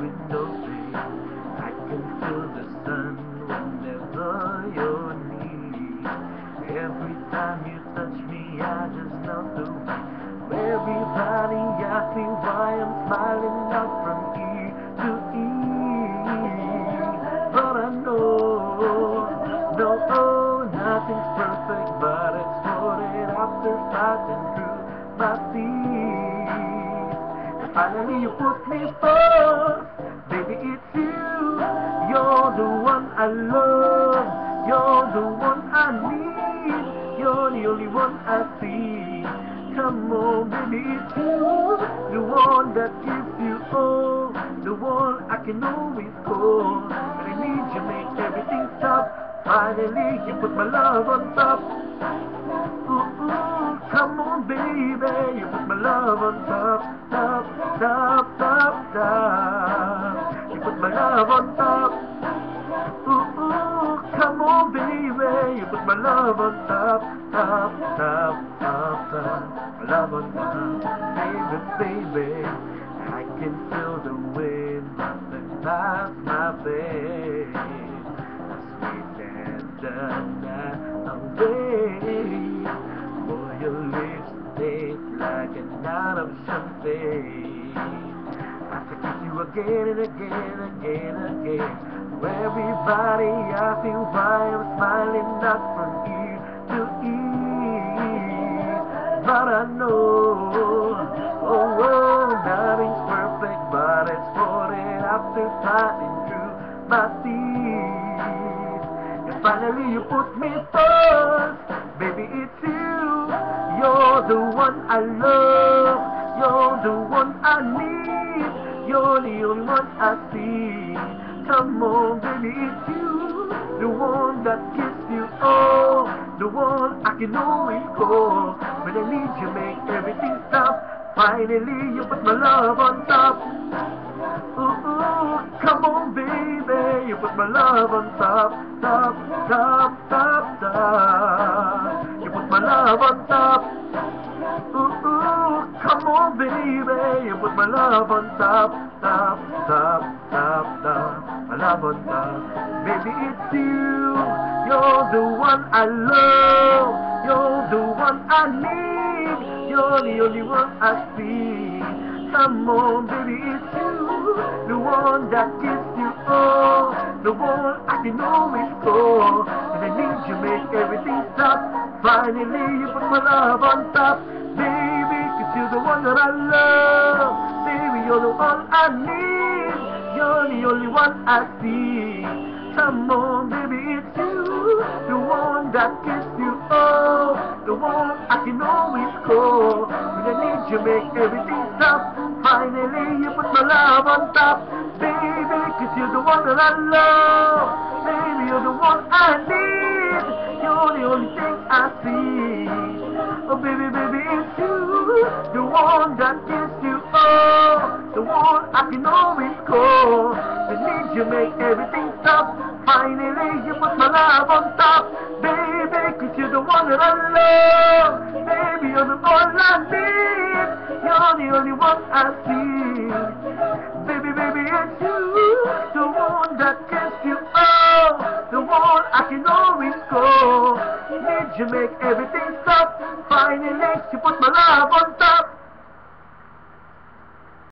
window pane. I can feel the sun whenever you're near. Every time you touch me, I just melt away. Everybody asks me why I'm smiling out from ear to ear. But I know, no, nothing's perfect, but it's worth it after fighting through my fears. And finally you put me first, baby, it's you. You're the one I love, you're the one I need, you're the only one I see. Come on, baby, it's you, the one that gives you all, the one I can always call. But I need you, make everything stop. Finally, you put my love on top. Ooh, come on, baby, you put my love on top, top, top, top, top. You put my love on top. Ooh, come on, baby, you put my love on top, top, top, top, top. My love on top, baby, baby. I can feel the wind rushing past my face. Sweet and night away. For your lips taste like a night of champagne. I could kiss you again and again, again, again. Everybody asks me why I'm smiling not from ear to ear. But I know, nothing's perfect, but it's worth it after fighting through my fears. And finally you put me first, baby, it's you. You're the one I love, you're the one I need, you're the only one I see. Come on, baby, it's you, the one that gives you all, the one I can always call. When I need you, make everything stop. Finally, you put my love on top. Ooh, come on, baby, you put my love on top, top, top, top, top. You put my love on top. Ooh, come on, baby, you put my love on top, top, top, top, top. My love on top, baby, it's you. You're the one I love, you're the one I need, you're the only one I see. Come on, baby, it's you, the one that gives you all, the one I can always call. And I need you, make everything stop. Finally, you put my love on top, baby, 'cause you're the one that I love, baby, you're the one I need. You're the only one I see. Come on, baby, it's you, the one that gives you all, the one I can always call. When I need you, make everything stop. Finally, you put my love on top, baby, 'cause you're the one that I love, baby, you're the one I need, you're the only thing I see. Oh, baby, baby, it's you, the one that gives you all, the one I can always call. I need you, make everything stop. Finally, you put my love on top, baby, 'cause you're the one that I love, baby, you're the one I need, you're the only one I see. Baby, baby, it's you, the one that gives you all, the one I can always call. Need you, make everything stop. Finally, you put my love on top.